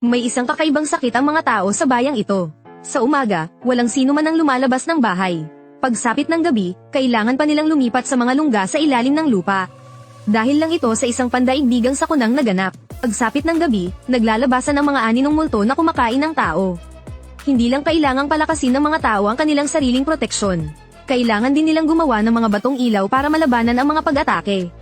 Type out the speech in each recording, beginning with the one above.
May isang kakaibang sakit ang mga tao sa bayang ito. Sa umaga, walang sino man ang lumalabas ng bahay. Pagsapit ng gabi, kailangan pa nilang lumipat sa mga lungga sa ilalim ng lupa. Dahil lang ito sa isang pandaigdigang sakunang naganap. Pagsapit ng gabi, naglalabasan ang mga aninong multo na kumakain ng tao. Hindi lang kailangang palakasin ng mga tao ang kanilang sariling proteksyon. Kailangan din nilang gumawa ng mga batong ilaw para malabanan ang mga pag-atake.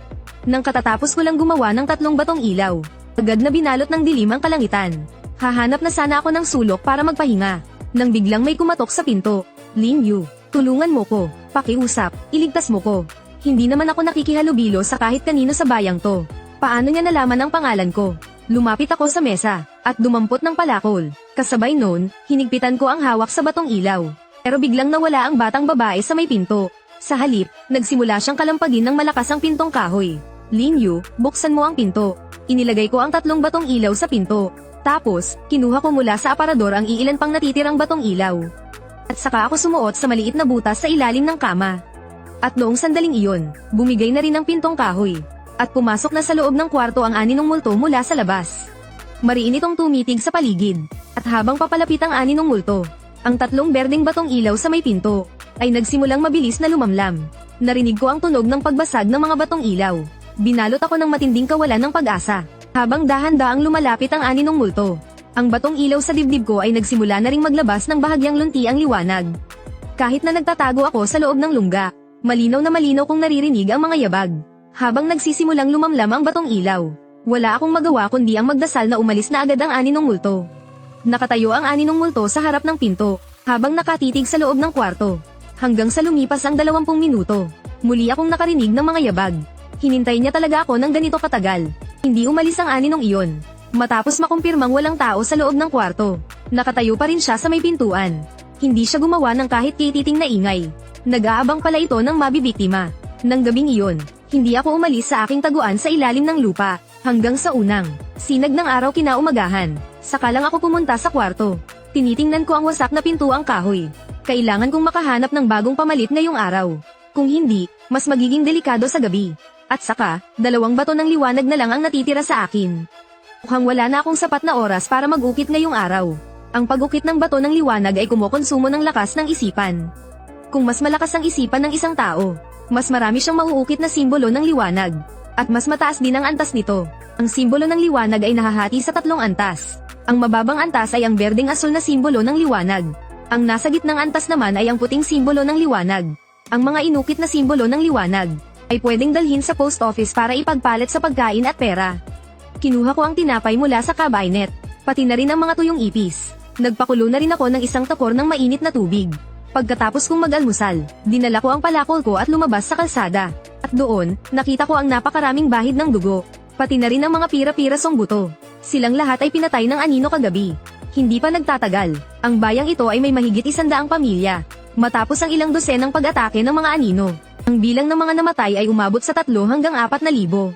Nang katatapos ko lang gumawa ng 3 batong ilaw, agad na binalot ng dilim ang kalangitan. Hahanap na sana ako ng sulok para magpahinga. Nang biglang may kumatok sa pinto. Lin Yu, tulungan mo ko, pakiusap, iligtas mo ko. Hindi naman ako nakikihalubilo sa kahit kanino sa bayang to. Paano niya nalaman ang pangalan ko? Lumapit ako sa mesa, at dumampot ng palakol. Kasabay noon, hinigpitan ko ang hawak sa batong ilaw. Pero biglang nawala ang batang babae sa may pinto. Sa halip, nagsimula siyang kalampagin ng malakas ang pintong kahoy. Lin Yu, buksan mo ang pinto. Inilagay ko ang 3 batong ilaw sa pinto. Tapos, kinuha ko mula sa aparador ang iilan pang natitirang batong ilaw. At saka ako sumuot sa maliit na butas sa ilalim ng kama. At noong sandaling iyon, bumigay na rin ang pintong kahoy. At pumasok na sa loob ng kwarto ang aninong multo mula sa labas. Mariin itong tumitig sa paligid. At habang papalapit ang aninong multo, ang 3 berdeng batong ilaw sa may pinto, ay nagsimulang mabilis na lumamlam. Narinig ko ang tunog ng pagbasag ng mga batong ilaw. Binalot ako ng matinding kawalan ng pag-asa. Habang dahan-daang lumalapit ang aninong multo, ang batong ilaw sa dibdib ko ay nagsimula na ring maglabas ng bahagyang lunti ang liwanag. Kahit na nagtatago ako sa loob ng lungga, malinaw na malinaw kong naririnig ang mga yabag. Habang nagsisimulang lumamlam ang batong ilaw, wala akong magawa kundi ang magdasal na umalis na agad ang aninong multo. Nakatayo ang aninong multo sa harap ng pinto, habang nakatitig sa loob ng kwarto. Hanggang sa lumipas ang 20 minuto, muli akong nakarinig ng mga yabag. Hinintay niya talaga ako ng ganito katagal. Hindi umalis ang aninong iyon. Matapos makumpirmang walang tao sa loob ng kwarto, nakatayo pa rin siya sa may pintuan. Hindi siya gumawa ng kahit kititing na ingay. Nag-aabang pala ito ng mabibiktima. Nang gabing iyon, hindi ako umalis sa aking taguan sa ilalim ng lupa, hanggang sa unang sinag ng araw kinaumagahan. Saka lang ako pumunta sa kwarto. Tinitingnan ko ang wasak na pintuang kahoy. Kailangan kong makahanap ng bagong pamalit ngayong araw. Kung hindi, mas magiging delikado sa gabi. At saka, 2 bato ng liwanag na lang ang natitira sa akin. Mukhang wala na akong sapat na oras para mag-ukit ngayong araw. Ang pag-ukit ng bato ng liwanag ay kumukonsumo ng lakas ng isipan. Kung mas malakas ang isipan ng isang tao, mas marami siyang mauukit na simbolo ng liwanag. At mas mataas din ang antas nito. Ang simbolo ng liwanag ay nahahati sa 3 antas. Ang mababang antas ay ang berdeng asul na simbolo ng liwanag. Ang nasa gitnang antas naman ay ang puting simbolo ng liwanag. Ang mga inukit na simbolo ng liwanag ay pwedeng dalhin sa post office para ipagpalit sa pagkain at pera. Kinuha ko ang tinapay mula sa cabinet, pati na rin ang mga tuyong ipis. Nagpakulo na rin ako ng isang takor ng mainit na tubig. Pagkatapos kong mag-almusal, dinala ko ang palakol ko at lumabas sa kalsada. At doon, nakita ko ang napakaraming bahid ng dugo, pati na rin ang mga pira-pirasong buto. Silang lahat ay pinatay ng anino kagabi. Hindi pa nagtatagal, ang bayang ito ay may mahigit 100 pamilya. Matapos ang ilang dosenang pag-atake ng mga anino, ang bilang ng mga namatay ay umabot sa 3 hanggang 4,000.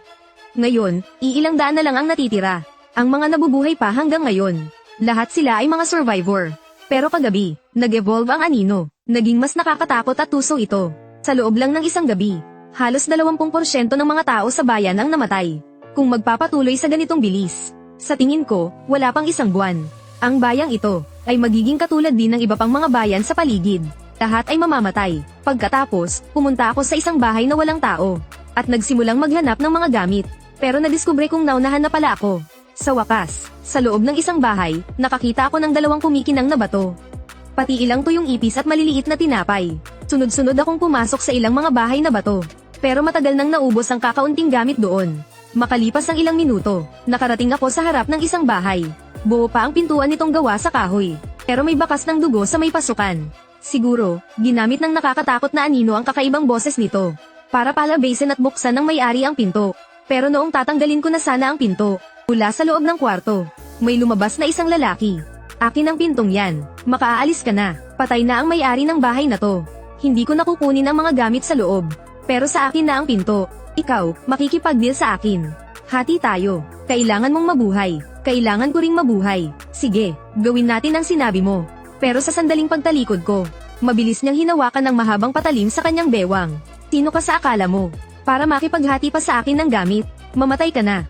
Ngayon, iilang daan na lang ang natitira. Ang mga nabubuhay pa hanggang ngayon. Lahat sila ay mga survivor. Pero kagabi, nag-evolve ang anino. Naging mas nakakatakot at tuso ito. Sa loob lang ng isang gabi, halos 20% ng mga tao sa bayan ang namatay. Kung magpapatuloy sa ganitong bilis, sa tingin ko, wala pang 1 buwan. Ang bayang ito ay magiging katulad din ng iba pang mga bayan sa paligid. Lahat ay mamamatay. Pagkatapos, pumunta ako sa isang bahay na walang tao. At nagsimulang maghanap ng mga gamit. Pero nadiskubre kong naunahan na pala ako. Sa wakas, sa loob ng isang bahay, nakakita ako ng 2 kumikinang na bato. Pati ilang tuyong ipis at maliliit na tinapay. Sunod-sunod akong pumasok sa ilang mga bahay na bato. Pero matagal nang naubos ang kakaunting gamit doon. Makalipas ang ilang minuto, nakarating ako sa harap ng isang bahay. Buo pa ang pintuan nitong gawa sa kahoy. Pero may bakas ng dugo sa may pasukan. Siguro, ginamit ng nakakatakot na anino ang kakaibang boses nito. Para palabasin at buksan ng may-ari ang pinto. Pero noong tatanggalin ko na sana ang pinto, mula sa loob ng kwarto, may lumabas na isang lalaki. Akin ang pintong yan, makaalis ka na, patay na ang may-ari ng bahay na to. Hindi ko nakukunin ang mga gamit sa loob. Pero sa akin na ang pinto, ikaw, makikipag-deal sa akin. Hati tayo, kailangan mong mabuhay, kailangan ko ring mabuhay. Sige, gawin natin ang sinabi mo. Pero sa sandaling pagtalikod ko, mabilis niyang hinawakan ng mahabang patalim sa kanyang bewang. Sino ka sa akala mo? Para makipaghati pa sa akin ng gamit, mamatay ka na.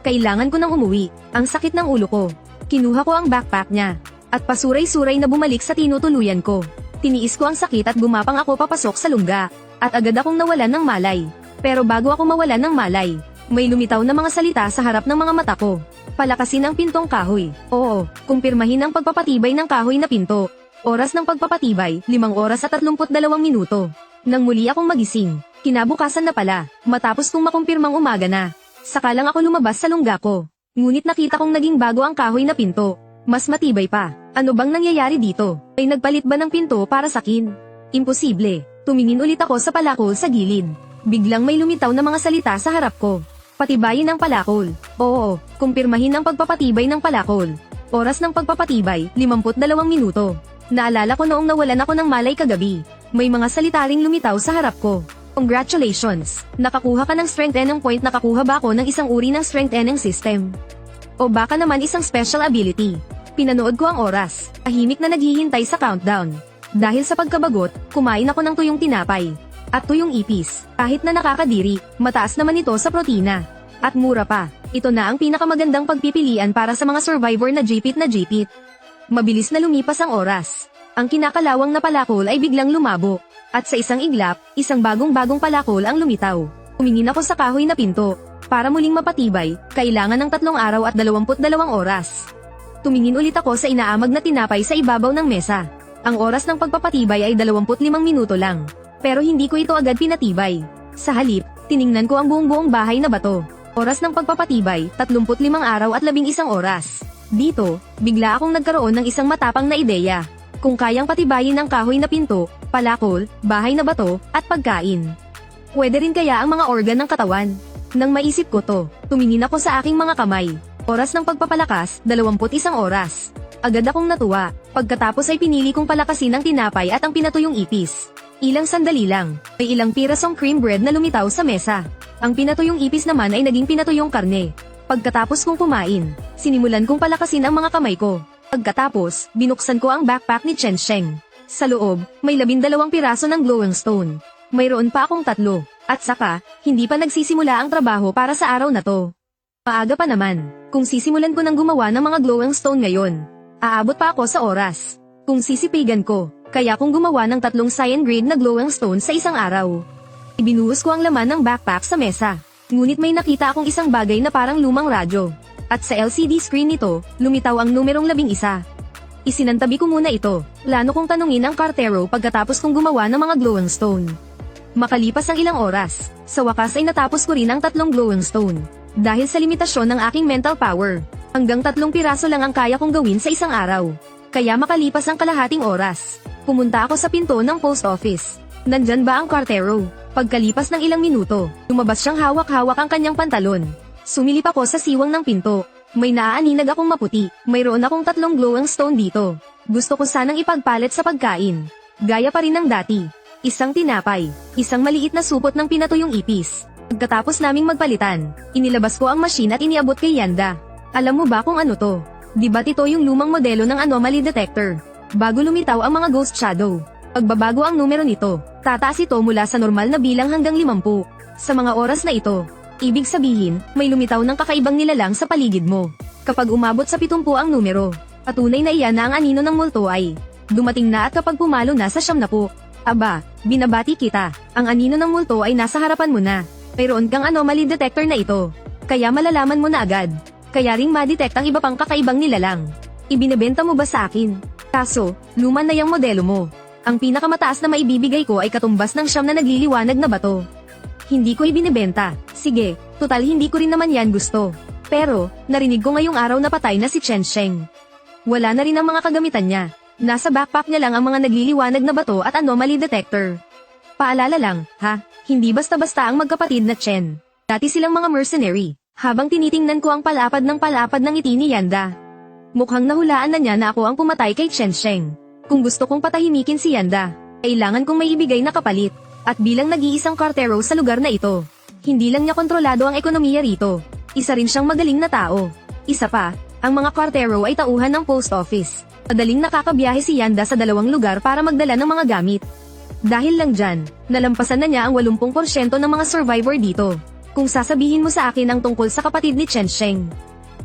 Kailangan ko nang umuwi. Ang sakit ng ulo ko. Kinuha ko ang backpack niya. At pasuray-suray na bumalik sa tinutuluyan ko. Tiniis ko ang sakit at gumapang ako papasok sa lungga. At agad akong nawalan ng malay. Pero bago ako mawalan ng malay, may lumitaw na mga salita sa harap ng mga mata ko. Palakasin ang pintong kahoy. Oo, kumpirmahin ang pagpapatibay ng kahoy na pinto. Oras ng pagpapatibay, 5 oras at 32 minuto. Nang muli akong magising, kinabukasan na pala, matapos kong makumpirmang umaga na. Saka lang ako lumabas sa lungga ko. Ngunit nakita kong naging bago ang kahoy na pinto. Mas matibay pa. Ano bang nangyayari dito? Ay nagpalit ba ng pinto para sa akin? Imposible. Tumingin ulit ako sa palakol sa gilid. Biglang may lumitaw na mga salita sa harap ko. Patibayin ang palakol. Oo, kumpirmahin ang pagpapatibay ng palakol. Oras ng pagpapatibay, 52 minuto. Naalala ko noong nawalan ako ng malay kagabi. May mga salita ring lumitaw sa harap ko. Congratulations! Nakakuha ka ng strength eneng point. Nakakuha ba ako ng isang uri ng strength eneng system? O baka naman isang special ability. Pinanood ko ang oras. Tahimik na naghihintay sa countdown. Dahil sa pagkabagot, kumain ako ng tuyong tinapay. At tuyong ipis. Kahit na nakakadiri, mataas naman ito sa protina. At mura pa. Ito na ang pinakamagandang pagpipilian para sa mga survivor na jipit na jipit. Mabilis na lumipas ang oras. Ang kinakalawang na palakol ay biglang lumabo. At sa isang iglap, isang bagong-bagong palakol ang lumitaw. Tumingin ako sa kahoy na pinto. Para muling mapatibay, kailangan ng 3 araw at 22 oras. Tumingin ulit ako sa inaamag na tinapay sa ibabaw ng mesa. Ang oras ng pagpapatibay ay 25 minuto lang. Pero hindi ko ito agad pinatibay. Sa halip, tiningnan ko ang buong bahay na bato. Oras ng pagpapatibay, 35 araw at 11 oras. Dito, bigla akong nagkaroon ng isang matapang na ideya. Kung kayang patibayin ng kahoy na pinto, palakol, bahay na bato, at pagkain. Pwede rin kaya ang mga organ ng katawan? Nang maisip ko to, tumingin ako sa aking mga kamay. Oras ng pagpapalakas, 21 oras. Agad akong natuwa. Pagkatapos ay pinili kong palakasin ang tinapay at ang pinatuyong ipis. Ilang sandali lang, may ilang pirasong cream bread na lumitaw sa mesa. Ang pinatuyong ipis naman ay naging pinatuyong karne. Pagkatapos kong kumain, sinimulan kong palakasin ang mga kamay ko. Pagkatapos, binuksan ko ang backpack ni Chen Sheng. Sa loob, may 12 piraso ng glowing stone. Mayroon pa akong 3. At saka, hindi pa nagsisimula ang trabaho para sa araw na to. Maaga pa naman. Kung sisimulan ko ng gumawa ng mga glowing stone ngayon, aabot pa ako sa oras. Kung sisipigan ko, kaya kong gumawa ng 3 cyan grade na glowing stone sa isang araw. Ibinuhos ko ang laman ng backpack sa mesa. Ngunit may nakita akong isang bagay na parang lumang radyo. At sa LCD screen nito, lumitaw ang numerong 11. Isinantabi ko muna ito. Plano kong tanungin ang kartero pagkatapos kong gumawa ng mga glowing stone. Makalipas ang ilang oras, sa wakas ay natapos ko rin ang 3 glowing stone. Dahil sa limitasyon ng aking mental power, hanggang 3 piraso lang ang kaya kong gawin sa isang araw. Kaya makalipas ang kalahating oras, pumunta ako sa pinto ng post office. Nandyan ba ang kartero? Pagkalipas ng ilang minuto, lumabas siyang hawak-hawak ang kanyang pantalon. Sumilip ako sa siwang ng pinto. May naaaninag akong maputi. Mayroon akong 3 glowing stone dito. Gusto ko sanang ipagpalit sa pagkain. Gaya pa rin ng dati. Isang tinapay, isang maliit na supot ng pinatuyong ipis. Pagkatapos naming magpalitan, inilabas ko ang machine at iniabot kay Yanda. Alam mo ba kung ano to? Di ba ito yung lumang modelo ng anomaly detector? Bago lumitaw ang mga ghost shadow. Pagbabago ang numero nito, tataas ito mula sa normal na bilang hanggang 50. Sa mga oras na ito, ibig sabihin, may lumitaw ng kakaibang nilalang sa paligid mo. Kapag umabot sa 70 ang numero, patunay na iyan na ang anino ng multo ay dumating na, at kapag pumalo na sa 70, aba, binabati kita. Ang anino ng multo ay nasa harapan mo na. Mayroon kang anomaly detector na ito. Kaya malalaman mo na agad. Kaya ring ma-detect ang iba pang kakaibang nilalang. Ibinebenta mo ba sa akin? Kaso, luma na yung modelo mo. Ang pinakamataas na maibibigay ko ay katumbas ng 9 na nagliliwanag na bato. Hindi ko ibinebenta. Sige, total hindi ko rin naman yan gusto. Pero, narinig ko ngayong araw na patay na si Chen Sheng. Wala na rin ang mga kagamitan niya. Nasa backpack niya lang ang mga nagliliwanag na bato at anomaly detector. Paalala lang, ha? Hindi basta-basta ang magkapatid na Chen. Dati silang mga mercenary. Habang tinitingnan ko ang palapad ng ngiti ni Yanda. Mukhang nahulaan na niya na ako ang pumatay kay Chen Sheng. Kung gusto kong patahimikin si Yanda, kailangan kong may ibigay na kapalit. At bilang nag-iisang kartero sa lugar na ito, hindi lang niya kontrolado ang ekonomiya rito. Isa rin siyang magaling na tao. Isa pa, ang mga kartero ay tauhan ng post office. Madaling nakakabiyahe si Yanda sa 2 lugar para magdala ng mga gamit. Dahil lang dyan, nalampasan na niya ang 80% ng mga survivor dito. Kung sasabihin mo sa akin ang tungkol sa kapatid ni Chen Sheng,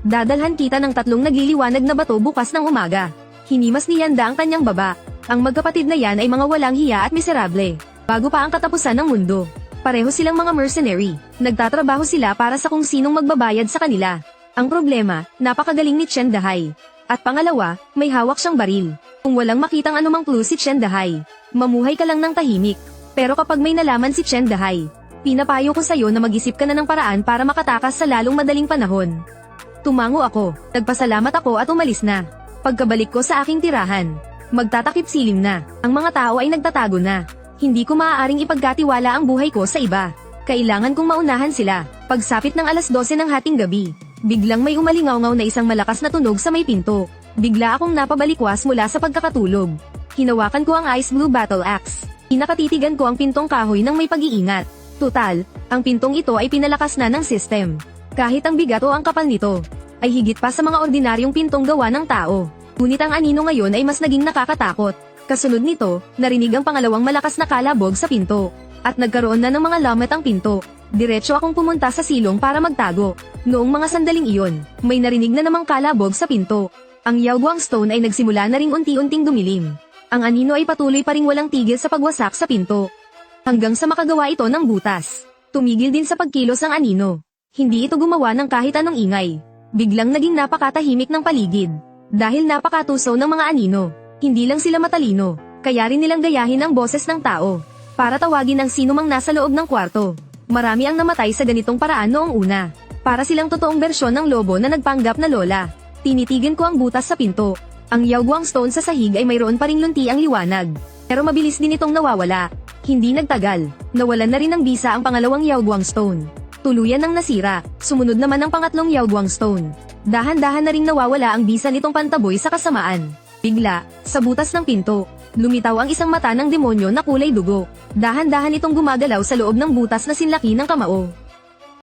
dadalhan kita ng 3 nagliliwanag na bato bukas ng umaga. Hinimas ni Yanda ang kanyang baba. Ang magkapatid na yan ay mga walang hiya at miserable. Bago pa ang katapusan ng mundo. Pareho silang mga mercenary. Nagtatrabaho sila para sa kung sinong magbabayad sa kanila. Ang problema, napakagaling ni Chen Dahai. At pangalawa, may hawak siyang baril. Kung walang makitang anumang clue si Chen Dahai, mamuhay ka lang ng tahimik. Pero kapag may nalaman si Chen Dahai, pinapayo ko sa'yo na mag-isip ka na ng paraan para makatakas sa lalong madaling panahon. Tumango ako, nagpasalamat ako at umalis na. Pagkabalik ko sa aking tirahan, magtatakip silim na. Ang mga tao ay nagtatago na. Hindi ko maaaring ipagkatiwala ang buhay ko sa iba. Kailangan kong maunahan sila. Pagsapit ng alas 12 ng hating gabi, biglang may umalingaw-ngaw na isang malakas na tunog sa may pinto. Bigla akong napabalikwas mula sa pagkakatulog. Hinawakan ko ang Ice Blue Battle Axe. Inakatitigan ko ang pintong kahoy ng may pag-iingat. Tutal, ang pintong ito ay pinalakas na ng system. Kahit ang bigat o ang kapal nito, ay higit pa sa mga ordinaryong pintong gawa ng tao. Ngunit ang anino ngayon ay mas naging nakakatakot. Kasunod nito, narinig ang pangalawang malakas na kalabog sa pinto. At nagkaroon na ng mga lamat ang pinto. Diretso akong pumunta sa silong para magtago. Noong mga sandaling iyon, may narinig na namang kalabog sa pinto. Ang Yaoguang Stone ay nagsimula na ring unti-unting dumilim. Ang anino ay patuloy pa ring walang tigil sa pagwasak sa pinto. Hanggang sa makagawa ito ng butas. Tumigil din sa pagkilos ang anino. Hindi ito gumawa ng kahit anong ingay. Biglang naging napakatahimik ng paligid. Dahil napakatusaw ng mga anino. Hindi lang sila matalino, kaya rin nilang gayahin ang boses ng tao. Para tawagin ang sino mang nasa loob ng kwarto. Marami ang namatay sa ganitong paraan noong una. Para silang totoong bersyon ng lobo na nagpanggap na lola. Tinitigan ko ang butas sa pinto. Ang Yaoguang Stone sa sahig ay mayroon pa ring lunti ang liwanag. Pero mabilis din itong nawawala. Hindi nagtagal, nawalan na rin ng bisa ang pangalawang Yaoguang Stone. Tuluyan nang nasira, sumunod naman ang pangatlong Yaoguang Stone. Dahan-dahan na ring nawawala ang bisa nitong pantaboy sa kasamaan. Bigla, sa butas ng pinto, lumitaw ang isang mata ng demonyo na kulay dugo. Dahan-dahan itong gumagalaw sa loob ng butas na sinlaki ng kamao.